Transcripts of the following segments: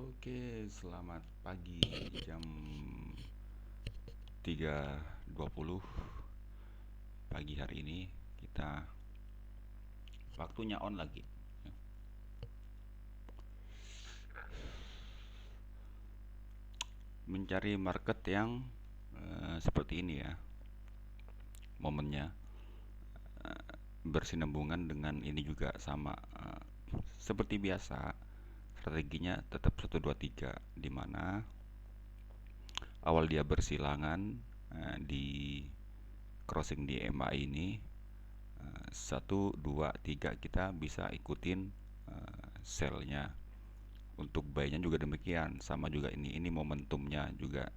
Oke, selamat pagi. Jam 3.20 pagi hari ini kita waktunya on lagi. Mencari market yang seperti ini ya. Momennya bersinambungan dengan ini juga sama. Seperti biasa, strateginya tetap 1 2 3, di mana awal dia bersilangan di crossing di MA ini 1 2 3 kita bisa ikutin sell-nya. Untuk buy-nya juga demikian, sama juga ini momentumnya juga.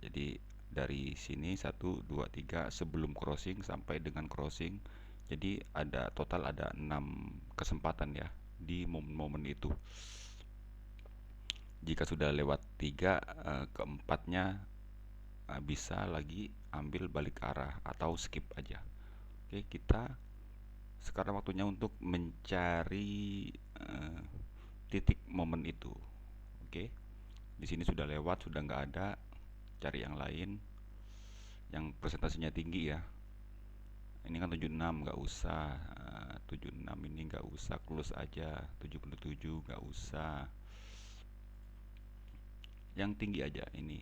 Jadi dari sini 1 2 3 sebelum crossing sampai dengan crossing, jadi total ada 6 kesempatan ya di momen-momen itu. Jika sudah lewat 3, keempatnya bisa lagi ambil balik arah atau skip aja. Oke, kita sekarang waktunya untuk mencari titik momen itu. Oke, di sini sudah lewat, sudah nggak ada, cari yang lain yang presentasinya tinggi ya. Ini kan 76, nggak usah. 76 ini nggak usah, close aja. 77 nggak usah, yang tinggi aja ini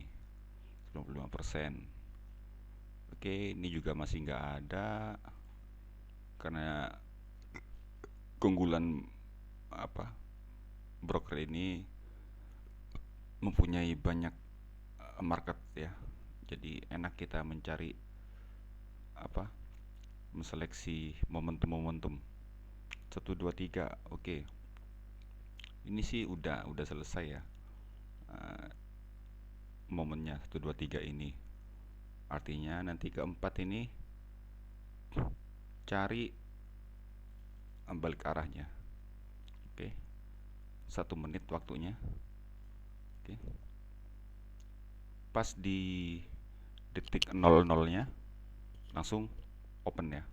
95%. Oke, ini juga masih nggak ada karena keunggulan apa, broker ini mempunyai banyak market ya. Jadi enak kita mencari apa, menseleksi momentum-momentum. 1 2 3, oke. Ini sih udah selesai ya. Eh, Momennya 1 2 3 ini. Artinya nanti keempat ini cari balik arahnya. Oke. 1 menit waktunya. Oke. Pas di detik 00-nya langsung open ya.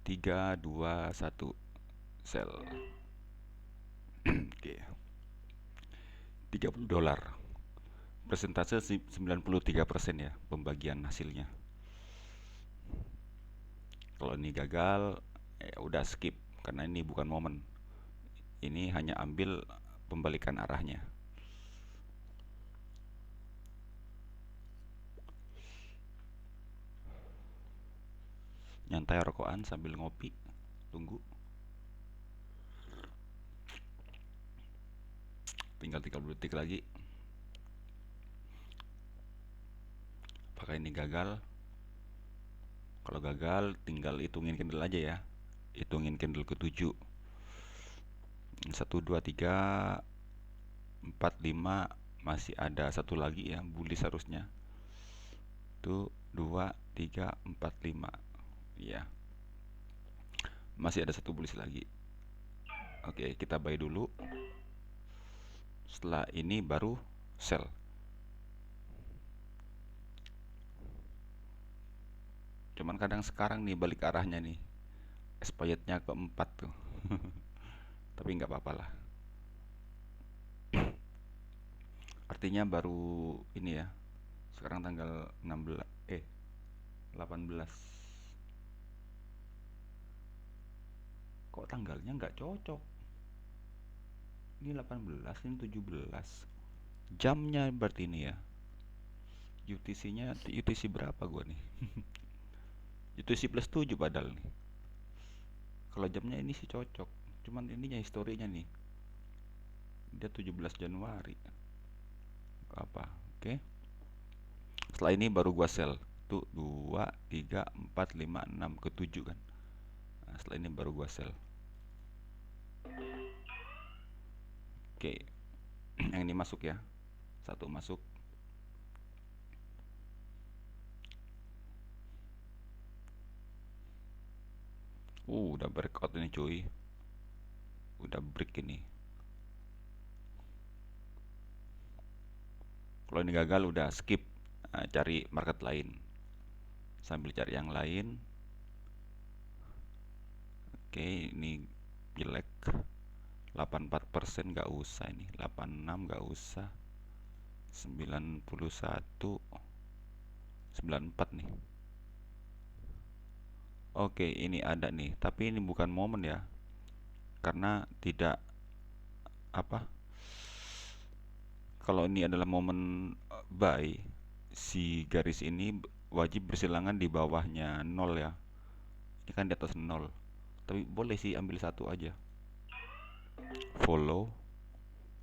3 2 1 sell. Oke. $30. Persentase 93% ya pembagian hasilnya. Kalau ini gagal, udah skip karena ini bukan momen. Ini hanya ambil pembalikan arahnya. Nyantai rokokan sambil ngopi, tunggu. Tinggal 30 detik lagi. Apakah ini gagal? Kalau gagal, tinggal hitungin candle aja ya. Hitungin candle ke-7. 1 2 3 4 5, masih ada satu lagi ya, bullish harusnya. Itu 2 3 4 5. Iya. Masih ada satu bullish lagi. Oke, kita buy dulu. Setelah ini baru sell. Cuman kadang sekarang nih balik arahnya nih. Expirednya keempat tuh. Tapi nggak apa-apa lah. Artinya baru ini ya. Sekarang tanggal 16 18. Kok tanggalnya nggak cocok? Ini 18, ini 17. Jamnya berarti ini ya. UTC-nya UTC berapa gua nih? UTC plus 7 padahal nih. Kalau jamnya ini sih cocok. Cuman ininya historinya nih. Dia 17 Januari. Apa? Oke. Setelah ini baru gua sell. Tuh 2 3 4 5 6 ke 7 kan. Nah, setelah ini baru gua sell. Oke. Yang ini masuk ya. Satu masuk. Udah breakout ini cuy. Udah break ini. Kalau ini gagal udah skip. Nah, cari market lain. Sambil cari yang lain. Oke, ini jelek. 84% nggak usah, ini 86 nggak usah, 91, 94 nih. Oke, ini ada nih, tapi ini bukan momen ya, karena tidak apa, kalau ini adalah momen buy, si garis ini wajib bersilangan di bawahnya nol ya. Ini kan di atas nol, tapi boleh sih ambil satu aja, follow.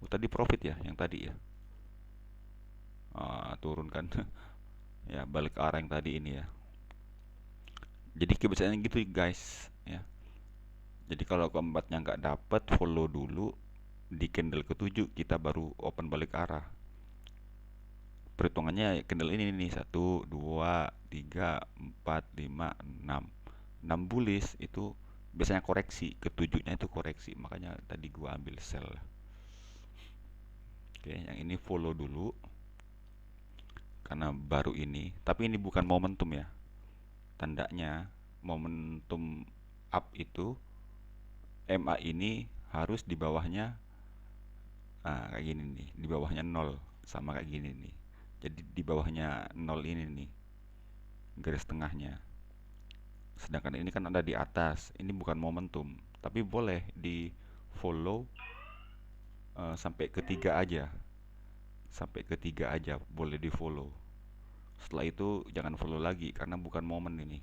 Oh, tadi profit ya yang tadi ya. Turun kan. Ya balik arah yang tadi ini ya. Jadi kebiasaannya gitu guys ya. Jadi kalau keempatnya nggak dapet, follow dulu di candle ketujuh, kita baru open balik arah. Perhitungannya candle ini nih, 1 2 3 4 5 6. 6 bullish itu biasanya koreksi, ketujuhnya itu koreksi, makanya tadi gua ambil sell. Oke, yang ini follow dulu karena baru ini, tapi ini bukan momentum ya. Tandanya momentum up itu MA ini harus di bawahnya, kayak gini nih, di bawahnya nol, sama kayak gini nih. Jadi di bawahnya nol ini nih, garis tengahnya. Sedangkan ini kan ada di atas, ini bukan momentum, tapi boleh di follow sampai ketiga aja, boleh di follow. Setelah itu jangan follow lagi karena bukan momen ini,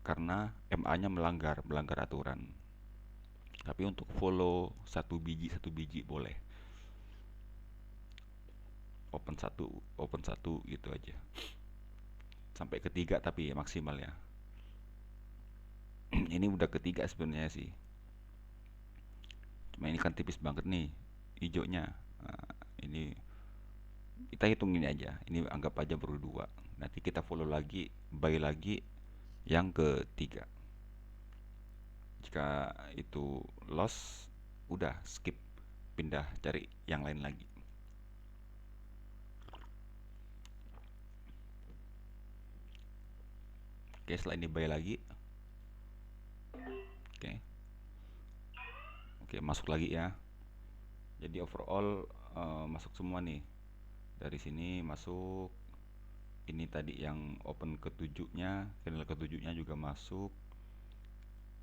karena MA-nya melanggar aturan. Tapi untuk follow satu biji boleh. Open satu gitu aja. Sampai ketiga tapi ya maksimal ya. Ini udah ketiga sebenarnya sih. Cuma ini kan tipis banget nih hijaunya. Ini kita hitung ini aja. Ini anggap aja baru dua. Nanti kita follow lagi, buy lagi yang ketiga. Jika itu loss, udah skip, pindah cari yang lain lagi. Oke, setelah ini buy lagi. Oke. Oke, masuk lagi ya. Jadi overall masuk semua nih. Dari sini masuk. Ini tadi yang open ketujuhnya, candle ketujuhnya juga masuk.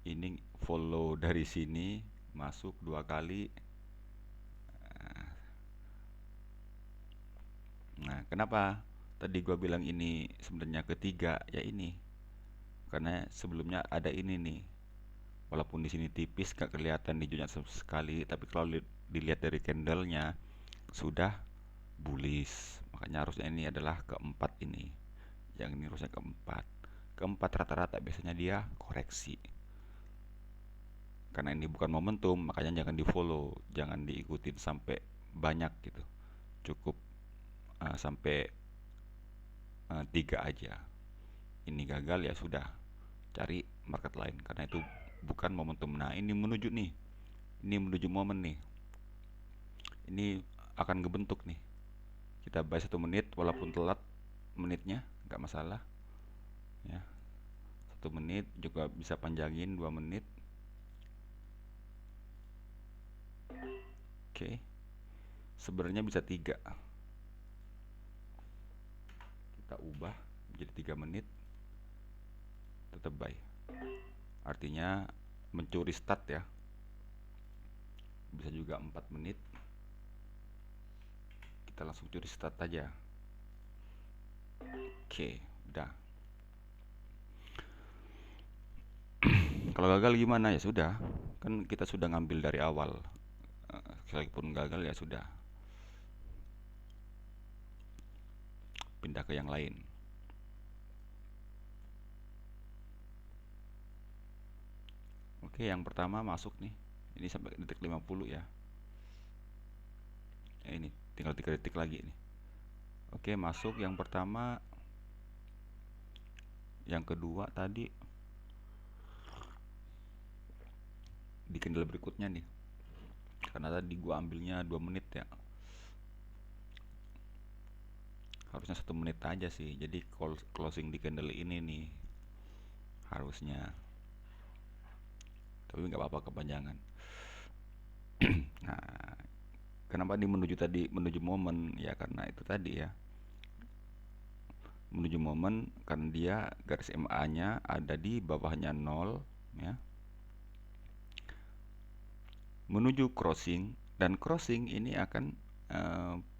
Ini follow dari sini masuk 2 kali. Nah, kenapa tadi gua bilang ini sebenarnya ketiga? Ya ini, karena sebelumnya ada ini nih. Walaupun di sini tipis gak kelihatan hijaunya sekali, tapi kalau dilihat dari candlenya sudah bullish. Makanya harusnya ini adalah keempat ini. Yang ini harusnya keempat. Keempat rata-rata biasanya dia koreksi. Karena ini bukan momentum, makanya jangan di follow, jangan diikutin sampai banyak gitu. Cukup sampai 3 aja. Ini gagal ya sudah, cari market lain karena itu bukan momentum. Nah, ini menuju nih. Ini menuju momen nih. Ini akan ngebentuk nih. Kita buy 1 menit walaupun telat menitnya, nggak masalah. Ya, 1 menit juga bisa panjangin 2 menit. Oke, sebenarnya bisa 3. Kita ubah menjadi 3 menit, tetap buy. Artinya mencuri start ya. Bisa juga 4 menit. Kita langsung curi start aja. Oke, udah. Kalau gagal gimana ya sudah. Kan kita sudah ngambil dari awal. Sekalipun gagal ya sudah. Pindah ke yang lain. Oke, yang pertama masuk nih. Ini sampai detik 50 ya. Ini tinggal 3 detik lagi nih. Oke, masuk yang pertama. Yang kedua tadi di candle berikutnya nih. Karena tadi gua ambilnya 2 menit ya. Harusnya 1 menit aja sih. Jadi closing di candle ini nih harusnya. tapi nggak apa-apa kepanjangan. Nah, kenapa di menuju tadi menuju momen ya, karena itu tadi ya, menuju momen karena dia garis MA-nya ada di bawahnya nol ya, menuju crossing, dan crossing ini akan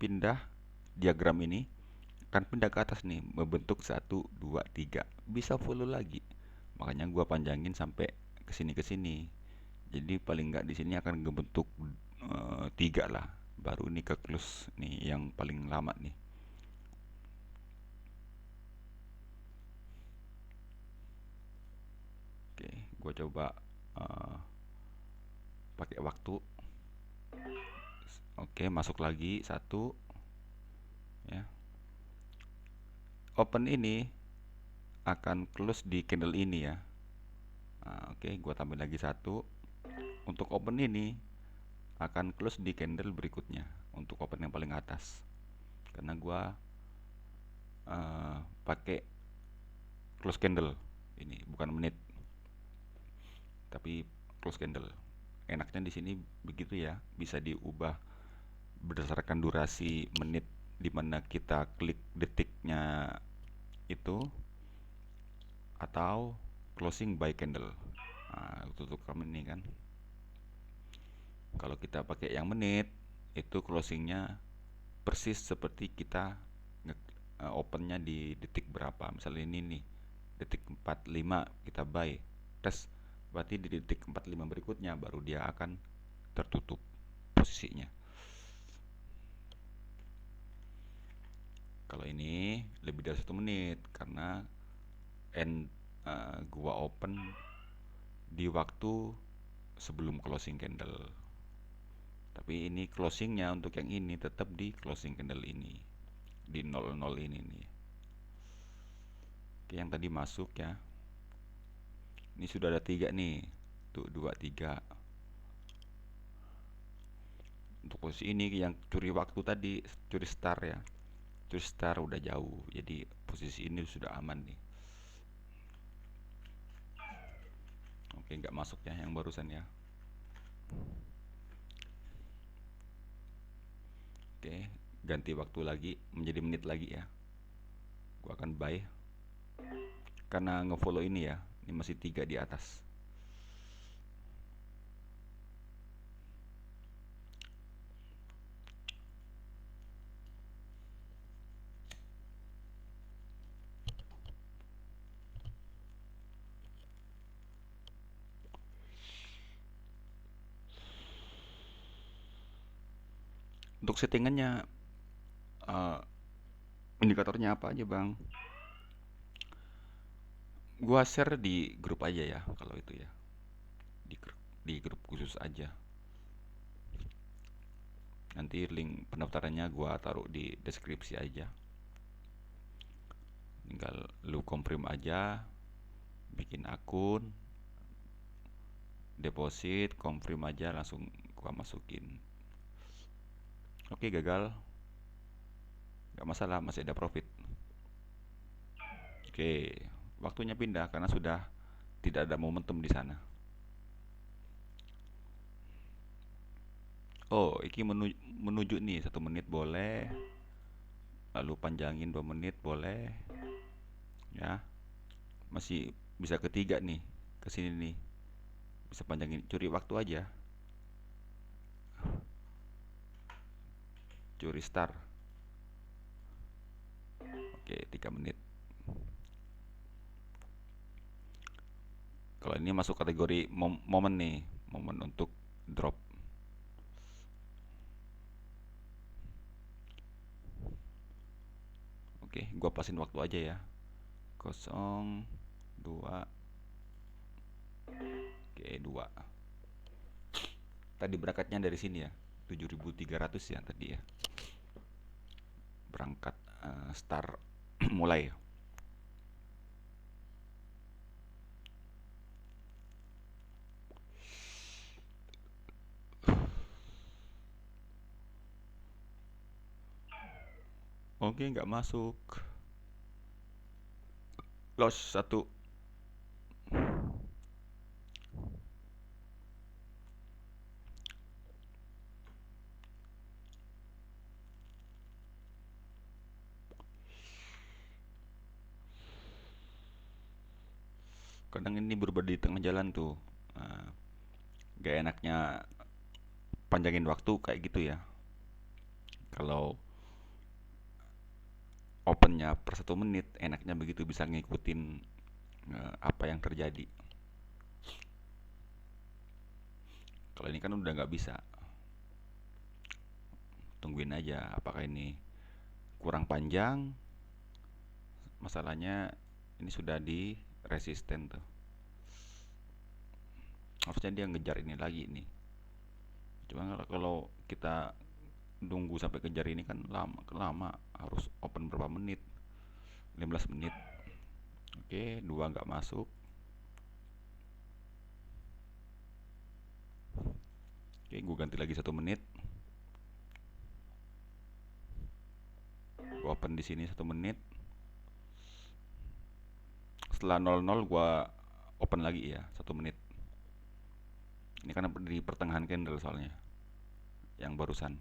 pindah, diagram ini akan pindah ke atas nih, membentuk satu 2 3, bisa follow lagi. Makanya gua panjangin sampai ke sini. Jadi paling nggak di sini akan membentuk 3 lah, baru nih ke close nih yang paling lama nih. Oke, gua coba eh, pakai waktu. Oke, masuk lagi satu ya. Open ini akan close di candle ini ya. Nah, oke, gua tambah lagi satu. Untuk open ini akan close di candle berikutnya, untuk open yang paling atas. Karena gua pakai close candle ini, bukan menit, tapi close candle. Enaknya di sini begitu ya, bisa diubah berdasarkan durasi menit di mana kita klik detiknya itu, atau closing by candle. Nah, tutup kami ini kan. Kalau kita pakai yang menit, itu closingnya persis seperti kita opennya di detik berapa. Misalnya ini nih, detik 45 kita buy, tes, berarti di detik 45 berikutnya baru dia akan tertutup posisinya. Kalau ini lebih dari 1 menit karena gua open di waktu sebelum closing candle. Tapi ini closingnya untuk yang ini tetap di closing candle ini, di 00 ini nih. Oke, yang tadi masuk ya. Ini sudah ada 3 nih. Tuh 2 3. Untuk posisi ini yang curi waktu tadi, curi star ya. Curi star udah jauh. Jadi posisi ini sudah aman nih. Oke, nggak masuk ya yang barusan ya. Oke, ganti waktu lagi menjadi menit lagi ya. Gua akan buy karena ngefollow ini ya. Ini masih 3 di atas. Untuk settingannya, eh, indikatornya apa aja bang? Gua share di grup aja ya kalau itu ya. Di grup khusus aja. Nanti link pendaftarannya gua taruh di deskripsi aja. Tinggal lu confirm aja, bikin akun, deposit, confirm aja, langsung gua masukin. Oke, gagal, nggak masalah, masih ada profit. Oke, waktunya pindah karena sudah tidak ada momentum di sana. Oh, iki menuju nih 1 menit boleh, lalu panjangin 2 menit boleh, ya. Masih bisa ketiga nih, ke sini nih, bisa panjangin, curi waktu aja, curi star. Oke, 3 menit. Kalau ini masuk kategori momen nih, momen untuk drop. Oke, gua pasin waktu aja ya. 02. Oke, 2. Tadi berangkatnya dari sini ya, 7.300 ya tadi ya. Berangkat start mulai. Oke, nggak masuk. Loss 1. kadang ini berubah di tengah jalan tuh. Nah, gak enaknya panjangin waktu kayak gitu ya. Kalau opennya per 1 menit, enaknya begitu bisa ngikutin apa yang terjadi. Kalau ini kan udah nggak bisa. Tungguin aja apakah ini kurang panjang. Masalahnya ini sudah di resisten tuh. Harusnya dia ngejar ini lagi nih. Cuma kalau kita nunggu sampai kejar ini kan lama, lama harus open berapa menit? 15 menit. Oke, dua nggak masuk. Oke, gue ganti lagi 1 menit. Gue open di sini 1 menit. Setelah 00 gue open lagi ya 1 menit. Ini karena di pertengahan candle soalnya, yang barusan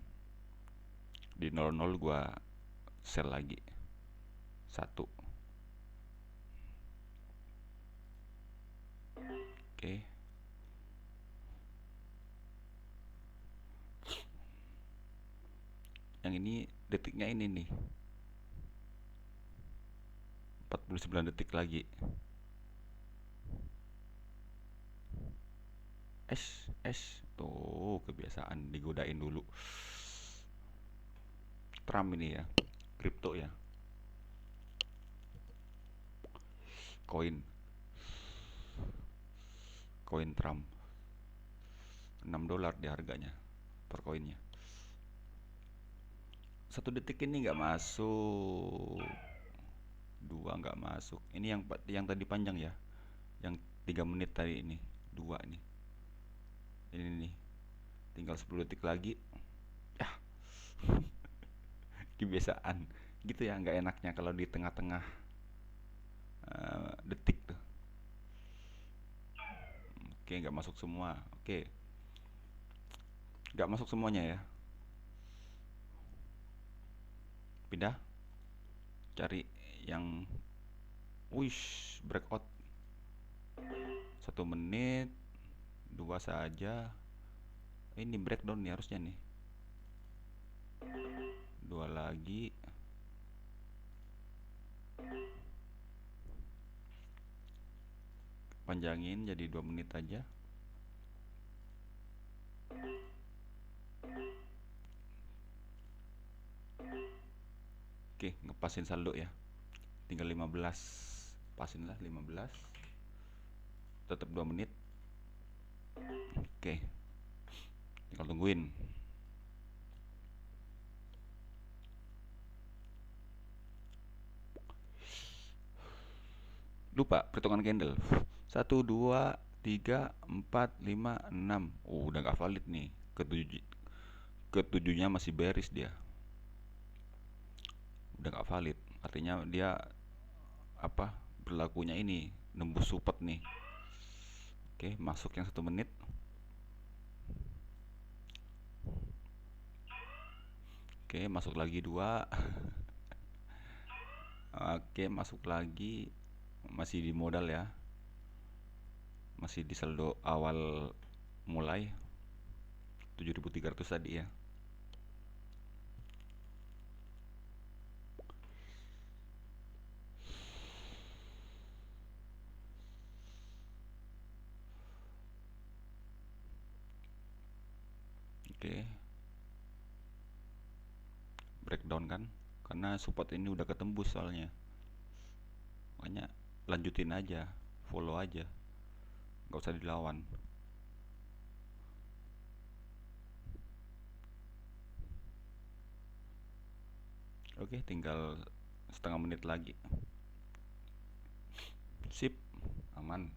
di 00 gue sell lagi 1. Oke, yang ini detiknya ini nih 49 detik lagi. Tuh kebiasaan digodain dulu. Trump ini ya, kripto ya, koin koin Trump. $6 di harganya per koinnya. 1 detik ini nggak masuk, dua nggak masuk. Ini yang tadi panjang ya, yang 3 menit tadi ini, dua ini nih, tinggal 10 detik lagi. Ya, kebiasaan gitu ya, nggak enaknya kalau di tengah-tengah detik tuh. Oke, nggak masuk semua. Oke, nggak masuk semuanya ya. Pindah, cari yang wish breakout. 1 menit, dua saja. Ini breakdown nih harusnya nih. Dua lagi. Panjangin jadi 2 menit aja. Oke, ngepasin saldo ya. Tinggal 15. Pasin lah 15. Tetap 2 menit. Oke. Tinggal tungguin. Lupa perhitungan candle. 1 2 3 4 5 6. Oh, udah gak valid nih. Ketujuhnya masih bearish dia. Udah gak valid. Artinya dia apa? Berlakunya ini nembus support nih. Oke, masuk yang 1 menit. Oke, masuk lagi 2. Oke, masuk lagi. Masih di modal ya. Masih di saldo awal mulai 7.300 tadi ya. Oke, breakdown kan, karena support ini udah ketembus soalnya. Makanya lanjutin aja, follow aja, nggak usah dilawan. Oke, tinggal setengah menit lagi. Sip, aman.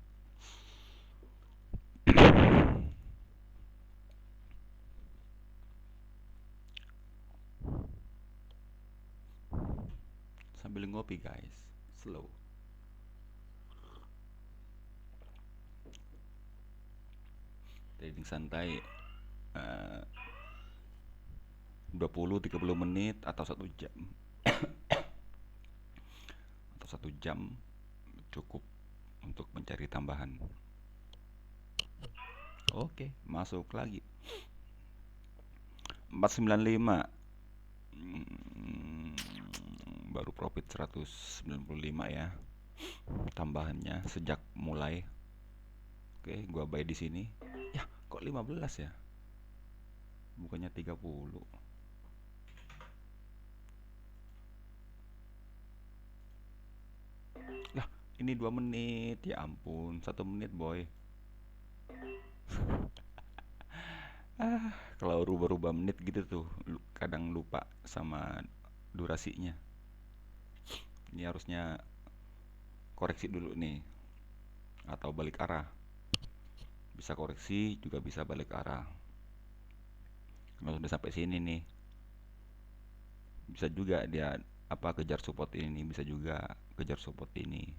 Sambil ngopi guys, slow. Trading santai 20-30 menit atau 1 jam. Atau 1 jam cukup untuk mencari tambahan. Oke, masuk lagi 495. Hmm, baru profit 195 ya tambahannya sejak mulai. Oke, gua buy di sini. Ya, kok 15 ya? Bukannya 30. Lah, ini 2 menit. Ya ampun, 1 menit, boy. Kalau rubah-rubah menit gitu tuh, kadang lupa sama durasinya. Ini harusnya koreksi dulu nih atau balik arah. Bisa koreksi juga bisa balik arah. Kalau sudah sampai sini nih, bisa juga dia apa kejar support ini, bisa juga kejar support ini.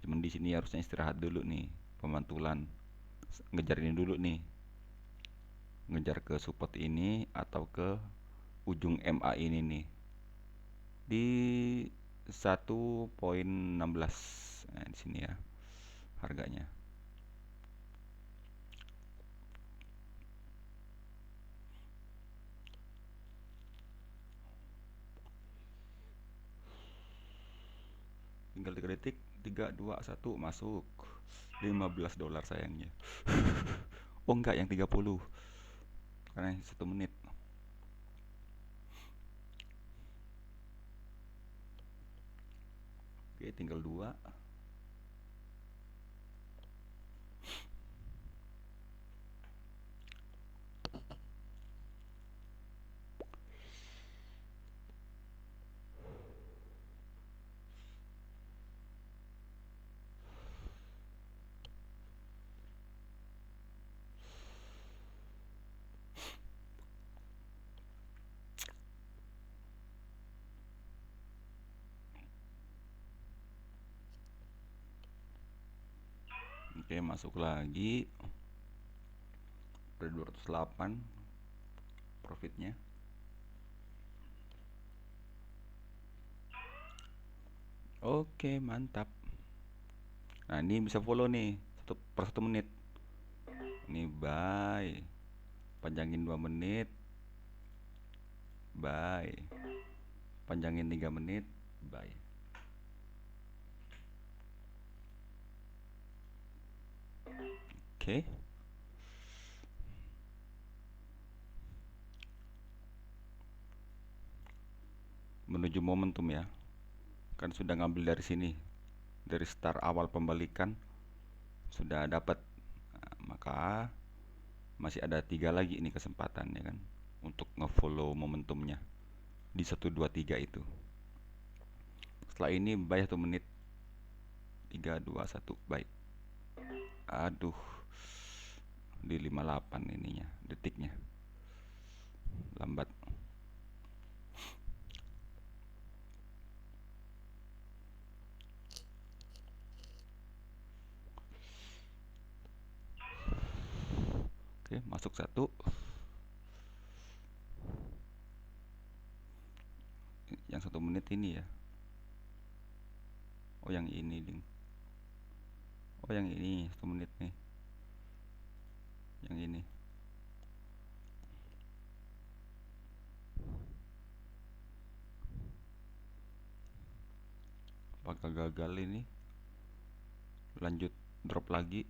Cuman di sini harusnya istirahat dulu nih, pemantulan. Ngejar ini dulu nih. Ngejar ke support ini atau ke ujung MA ini nih. Di 1,16. Nah, di sini ya harganya. Tinggal 3 detik. 3 2 1 masuk. $15 sayangnya. Oh enggak, yang 30. Karena 1 menit. Oke, tinggal 2. Oke, masuk lagi. Udah 208 profitnya. Oke, mantap. Nah, ini bisa follow nih per 1 menit. Ini buy. Panjangin 2 menit. Buy. Panjangin 3 menit. Buy. Oke. Menuju momentum ya. Kan sudah ngambil dari sini. Dari start awal pembalikan sudah dapat. Nah, maka masih ada 3 lagi ini kesempatan ya kan untuk ngefollow momentumnya di 123 itu. Setelah ini buy 1 menit. 3 2 1 buy. Aduh, di 58 ininya detiknya lambat. Oke, masuk 1. Yang 1 menit ini ya. Oh, yang ini ding. Oh, yang ini 1 menit nih. Yang ini. Apakah gagal ini? Lanjut drop lagi.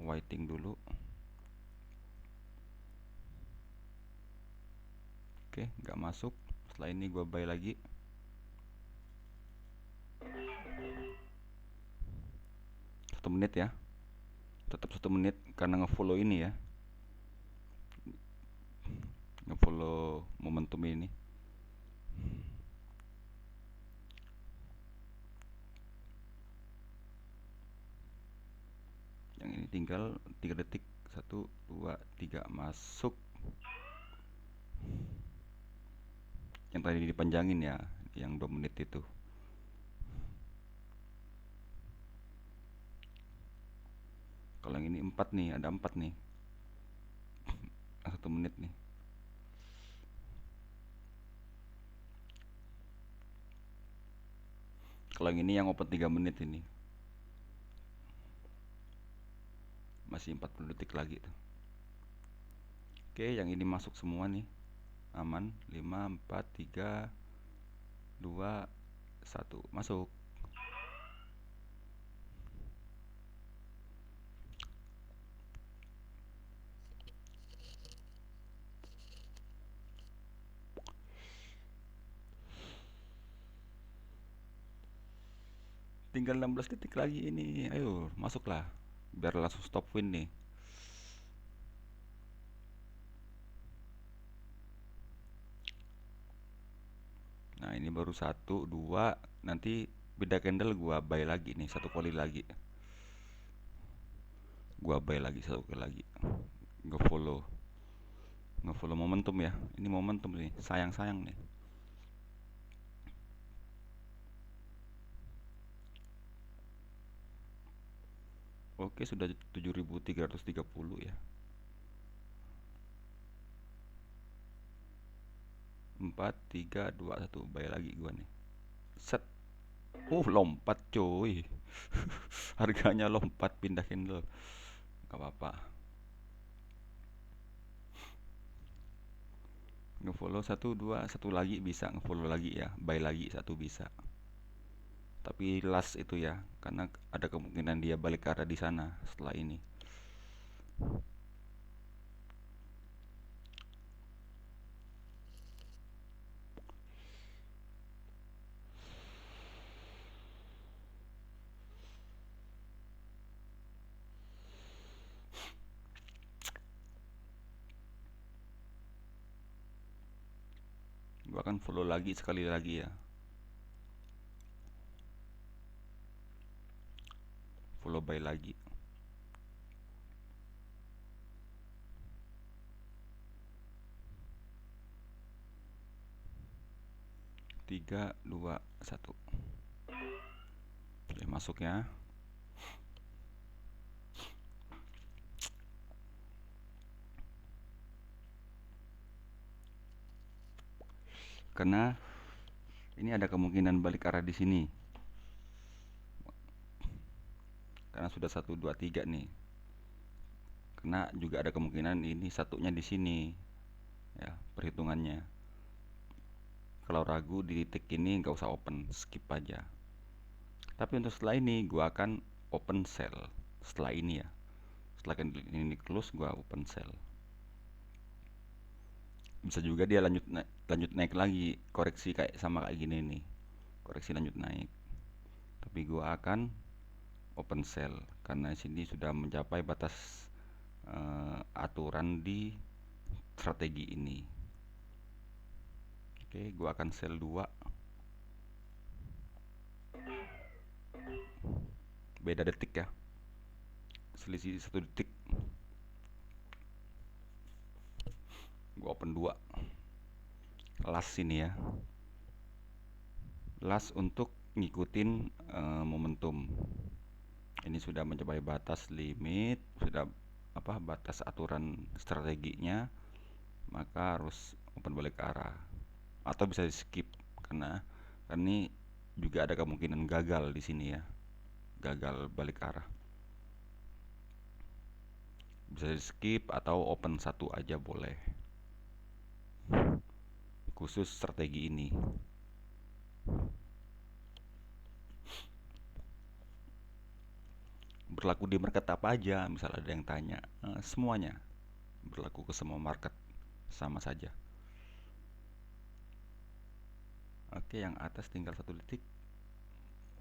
Waiting dulu. Oke, nggak masuk. Setelah ini gua buy lagi. Satu menit ya. Tetap 1 menit karena ngefollow ini ya. Ngefollow momentum ini. Yang ini tinggal 3 detik. 1 2 3 masuk. Yang tadi dipanjangin ya, yang 2 menit itu. Kalau yang ini 4 nih, ada 4 nih. 1 menit nih. Kalau yang ini yang open 3 menit ini masih 40 detik lagi tuh. Oke, yang ini masuk semua nih. Aman. 5 4 3 2 1 masuk. Tinggal 16 detik lagi ini. Ayo, masuklah. Biar langsung stop win nih. Nah, ini baru 1 2, nanti beda candle gua buy lagi nih, satu kali lagi. Gua buy lagi satu kali lagi. Nge-follow. Nge-follow momentum ya. Ini momentum nih, sayang-sayang nih. Oke, sudah 7.330 ya. 4 3 2 1 buy lagi gua nih. Set. Lompat coy. Harganya lompat, pindah candle. Gak apa-apa. Ngefollow 1 2, satu lagi bisa ngefollow lagi ya, buy lagi satu bisa. Tapi last itu ya, karena ada kemungkinan dia balik ke arah di sana setelah ini. Gua akan follow lagi sekali lagi ya. Follow buy lagi. Tiga dua satu. Oke, masuk ya. Karena ini ada kemungkinan balik arah di sini. Karena sudah 1 2 3 nih. Karena juga ada kemungkinan ini satunya di sini. Ya, perhitungannya. Kalau ragu di titik ini nggak usah open, skip aja. Tapi untuk setelah ini gua akan open sell. Setelah ini ya. Setelah ini close gua open sell. Bisa juga dia lanjut naik lagi, koreksi kayak sama kayak gini nih, koreksi lanjut naik, tapi gua akan open sell karena sini sudah mencapai batas aturan di strategi ini. Oke, gua akan sell 2, beda detik ya, selisih 1 detik. Gua open 2 last sini ya, last untuk ngikutin momentum. Ini sudah mencapai batas limit, sudah batas aturan strateginya, maka harus open balik arah atau bisa di skip karena ini juga ada kemungkinan gagal di sini ya, gagal balik arah. Bisa di skip atau open satu aja boleh, khusus strategi ini. Berlaku di market apa aja, misal ada yang tanya, semuanya berlaku ke semua market sama saja. Oke, yang atas tinggal 1 detik.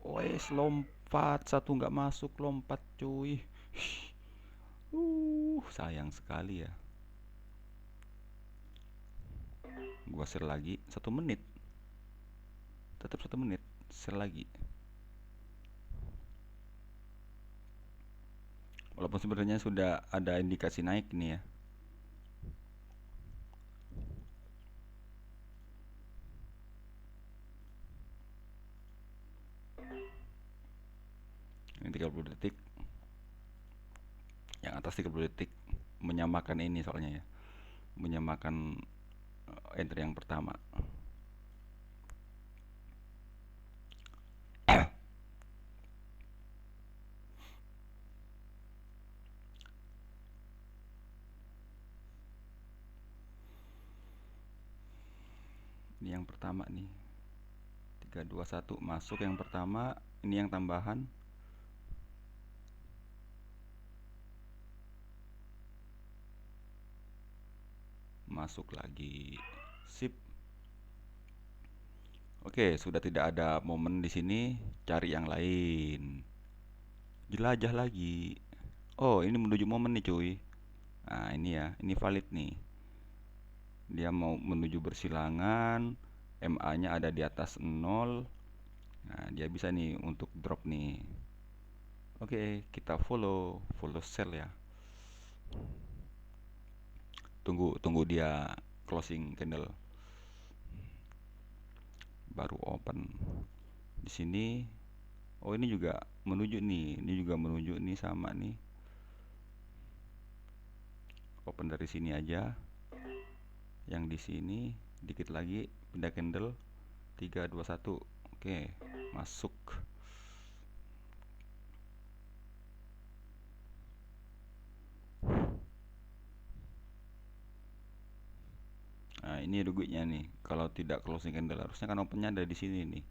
Wes, lompat satu nggak masuk, lompat cuy. Sayang sekali ya. Gua share lagi 1 menit, tetap 1 menit, share lagi. Walaupun sebenarnya sudah ada indikasi naik nih ya. Ini 30 detik. Yang atas 30 detik menyamakan ini soalnya ya. Menyamakan entry yang pertama. yang pertama nih, 321 masuk yang pertama, ini yang tambahan. Masuk lagi. Sip. Oke, sudah tidak ada momen di sini, cari yang lain. Jelajah lagi. Oh, ini menuju momen nih, cuy. Nah, ini ya, ini valid nih. Dia mau menuju bersilangan, MA-nya ada di atas 0. Nah, dia bisa nih untuk drop nih. Oke, kita follow sell ya. Tunggu dia closing candle baru open. Di sini oh ini juga menuju nih, sama nih. Open dari sini aja. Yang di sini dikit lagi pindah candle 321. Oke, masuk. Nah, ini ruginya nih. Kalau tidak closing candle harusnya kan opennya ada di sini nih.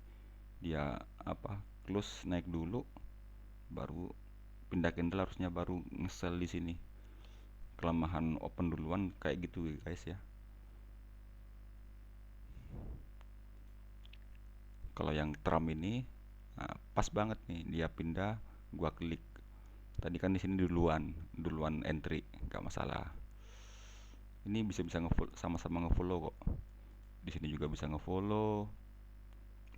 Dia apa? Close naik dulu baru pindah candle, harusnya baru nge-sell di sini. Kelemahan open duluan kayak gitu guys ya. Kalau yang Trump ini nah, pas banget nih dia pindah, gua klik. Tadi kan di sini duluan entry, nggak masalah. Ini bisa sama-sama ngefollow kok. Di sini juga bisa ngefollow.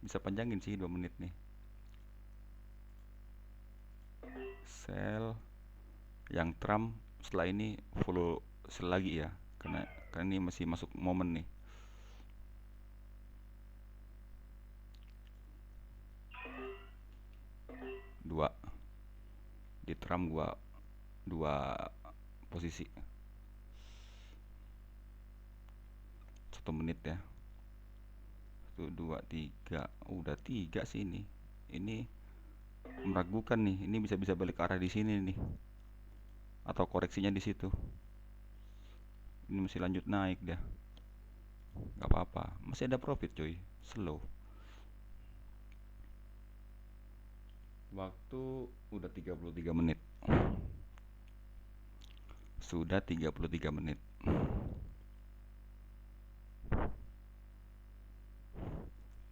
Bisa panjangin sih 2 menit nih. Sell yang Trump setelah ini follow sell lagi ya. Karena ini masih masuk momen nih. Dua di Trump gua dua posisi 1 menit ya. 1 2 3, udah 3 sih ini meragukan nih, ini bisa balik arah di sini nih atau koreksinya di situ. Ini masih lanjut naik dia, nggak apa-apa, masih ada profit cuy. Slow. Waktu udah 33 menit. Sudah 33 menit.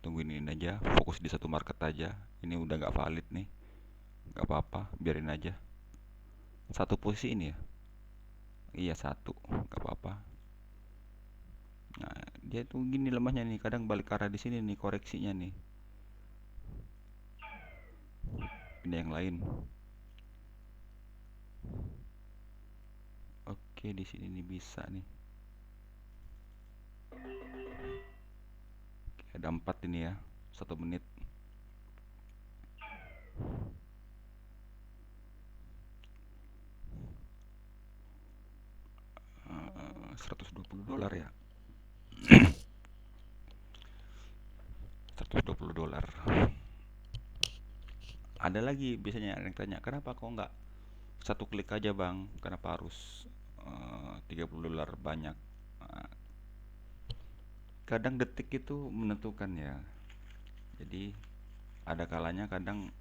Tungguin ini aja, fokus di satu market aja. Ini udah nggak valid nih, nggak apa-apa, biarin aja. Satu posisi ini ya. Iya satu, nggak apa-apa. Nah, dia tuh gini lemahnya nih, kadang balik arah di sini nih koreksinya nih. Ini yang lain. Oke, di sini nih bisa nih. Oke, ada 4 ini ya, 1 menit. 120 dolar ya. 120 dolar. Ada lagi biasanya yang tanya, kenapa kok nggak satu klik aja bang, kenapa harus 30 dolar banyak. Kadang detik itu menentukan ya, jadi ada kalanya kadang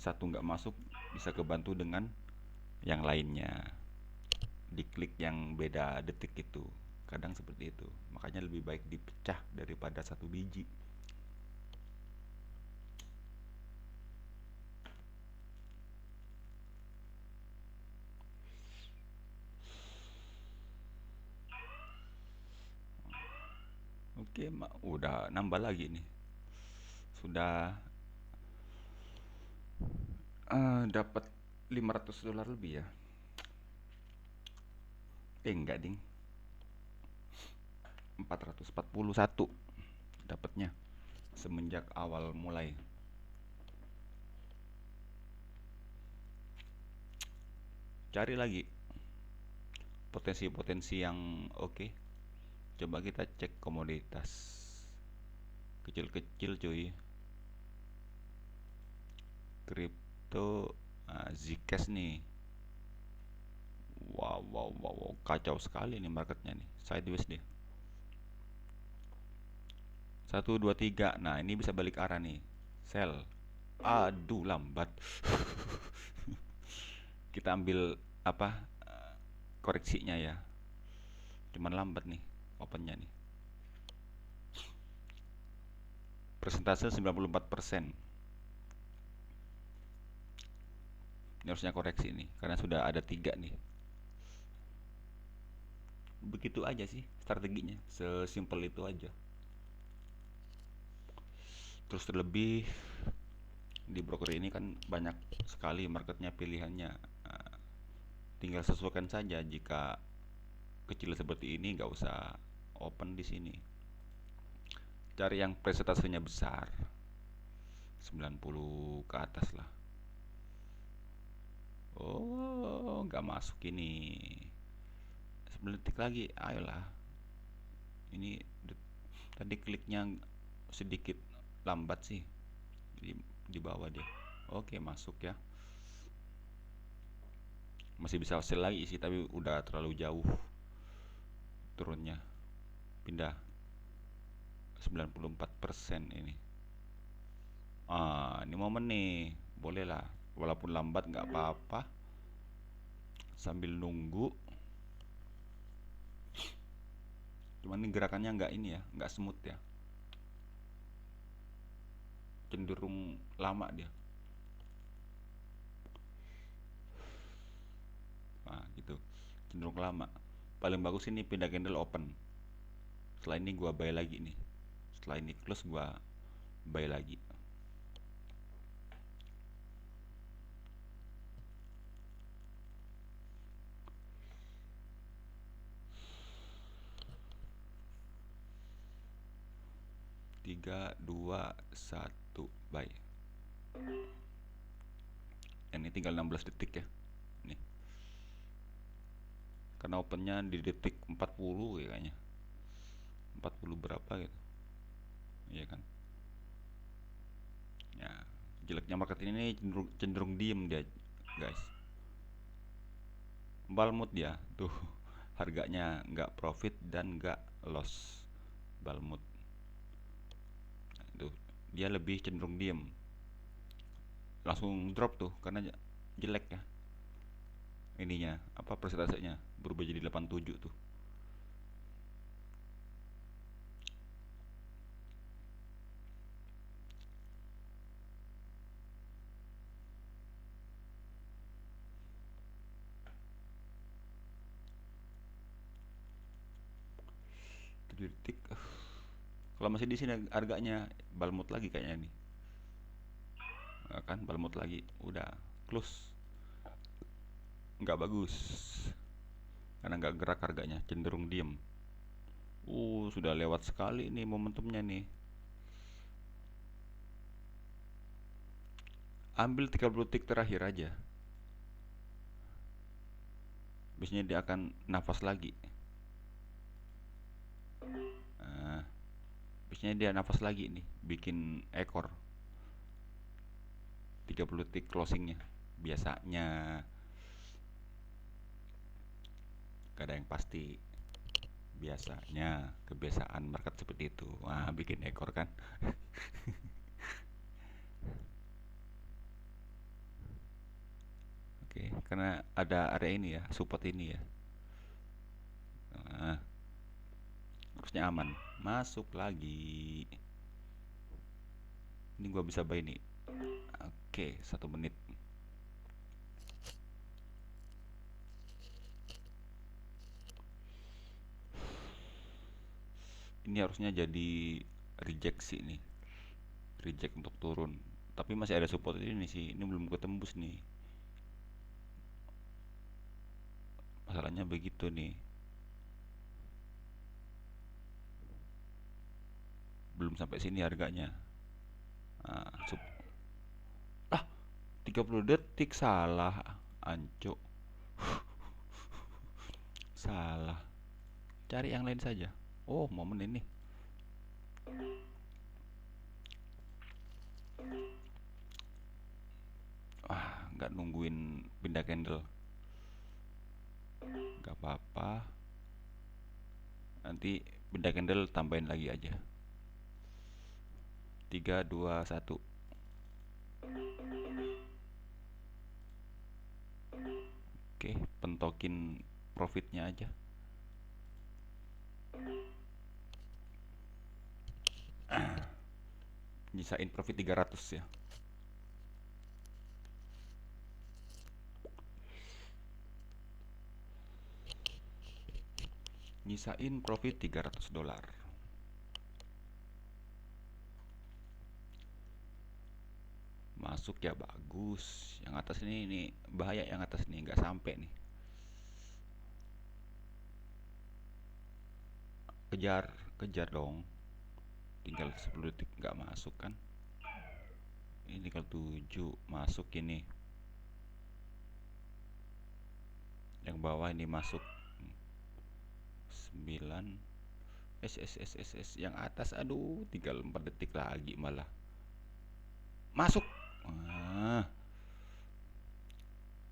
satu nggak masuk bisa kebantu dengan yang lainnya, diklik yang beda detik itu, kadang seperti itu, makanya lebih baik dipecah daripada satu biji. Oke, udah nambah lagi nih. Sudah dapat 500 dolar lebih ya. Enggak ding. 441 dapatnya semenjak awal mulai. Cari lagi potensi-potensi yang oke. Coba kita cek komoditas kecil-kecil cuy. Kripto Zcash nih. Wow, kacau sekali nih marketnya nih, sideways deh. Satu, dua, tiga. Nah, ini bisa balik arah nih. Sell. Aduh, lambat. Kita ambil apa koreksinya ya. Cuman lambat nih opennya nih. Persentase 94%. Ini harusnya koreksi nih, karena sudah ada 3 nih. Begitu aja sih strateginya, sesimpel itu aja. Terus terlebih di broker ini kan banyak sekali marketnya, pilihannya. Nah, tinggal sesuaikan saja. Jika kecil seperti ini nggak usah open di sini. Cari yang presentasenya besar, 90 ke atas lah. Oh, nggak masuk ini. 9 detik lagi, ayolah. Ini tadi kliknya sedikit lambat sih di bawah dia. Oke, masuk ya. Masih bisa sell lagi sih, tapi udah terlalu jauh turunnya. Pindah 94% ini. Ini momen nih. Boleh lah, walaupun lambat nggak apa-apa. Sambil nunggu. Cuman ini gerakannya nggak ini ya, nggak smooth ya. Cenderung lama dia. Nah, gitu. Cenderung lama. Paling bagus ini pindah candle open. Setelah ini gua buy lagi nih. Setelah ini close gua buy lagi. Tiga, dua, satu, buy. Ini tinggal 16 detik ya. Nih. Karena opennya di detik 40 ya kayaknya. 40 berapa gitu. Iya kan. Ya, jeleknya market ini cenderung diem dia, guys. Balmut dia tuh. Harganya nggak profit dan nggak loss. Balmut. Nah, tuh, dia lebih cenderung diem. Langsung drop tuh karena jelek ya. Ininya, apa persentasenya berubah jadi 87 tuh. Detik. Kalau masih di sini harganya balmut lagi kayaknya nih. Kan balmut lagi, udah close. Nggak bagus karena nggak gerak, harganya cenderung diem. Sudah lewat sekali nih momentumnya nih. Ambil 30 detik terakhir aja. Biasanya dia akan nafas lagi. Nah, biasanya dia nafas lagi nih, bikin ekor. 30 detik closingnya. Biasanya gak ada yang pasti. Biasanya kebiasaan market seperti itu. Wah, bikin ekor kan. Oke, karena ada area ini ya, support ini ya. Nah, harusnya aman. Masuk lagi. Ini gua bisa buy nih. Oke, 1 menit. Ini harusnya jadi reject sih nih. Reject untuk turun. Tapi masih ada support ini sih. Ini belum ketembus nih. Masalahnya begitu nih. Belum sampai sini harganya. Nah, 30 detik salah. Ancuk. Salah. Cari yang lain saja. Oh, momen ini. Nggak nungguin pindah candle. Nggak apa-apa. Nanti pindah candle tambahin lagi aja. 3 2 1. Oke, pentokin profitnya aja. Nyisain profit 300 ya. Nyisain profit $300. Masuk ya, bagus. Yang atas ini bahaya, yang atas nih nggak sampai nih. Kejar, kejar dong. Tinggal 10 detik nggak masuk kan. Ini kalau 7 masuk ini. Yang bawah ini masuk 9. Yang atas aduh, tinggal 4 detik lagi malah. Masuk.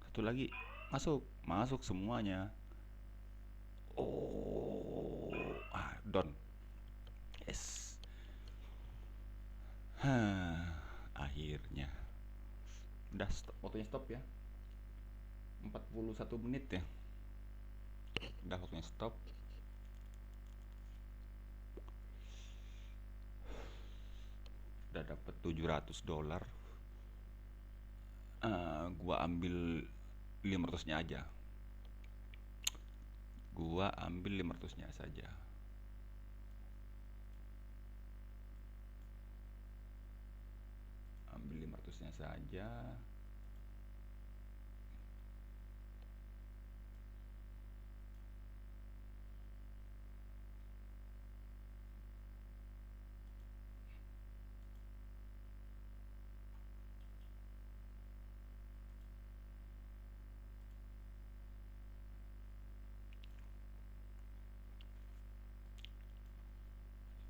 Satu lagi. Masuk. Masuk semuanya. Oh, down. Yes. Akhirnya. Udah stop, waktunya stop ya. 41 menit ya. Udah waktunya stop. Udah dapet $700. Gua ambil 500-nya aja. Gua ambil 500-nya saja. Ambil 500-nya saja.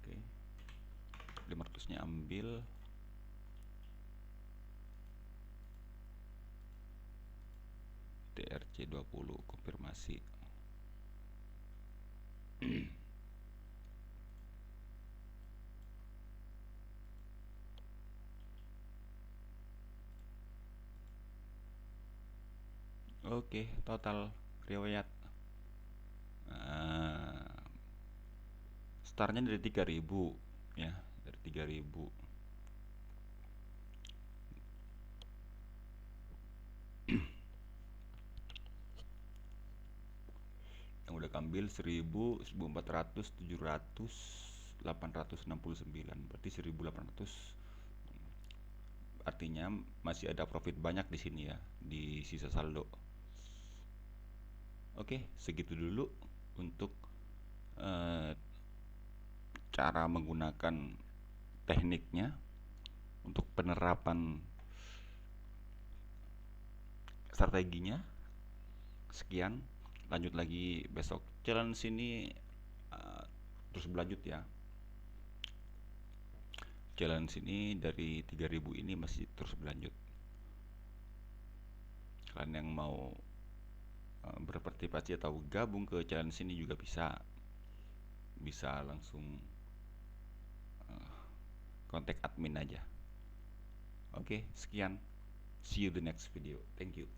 Oke. 500-nya ambil. TRC 20 konfirmasi. Oke, total riwayat. Startnya dari 3000 ya, dari 3000. Yang udah ambil 1000, 1400, 700, 869, berarti 1800. Artinya masih ada profit banyak di sini ya, di sisa saldo. Oke, segitu dulu untuk cara menggunakan tekniknya untuk penerapan strateginya. Sekian, lanjut lagi besok. Challenge sini terus berlanjut ya. Challenge ini dari 3000 ini masih terus berlanjut. Kalian yang mau berpartisipasi atau gabung ke challenge ini juga bisa langsung kontak admin aja. Oke, sekian. See you the next video. Thank you.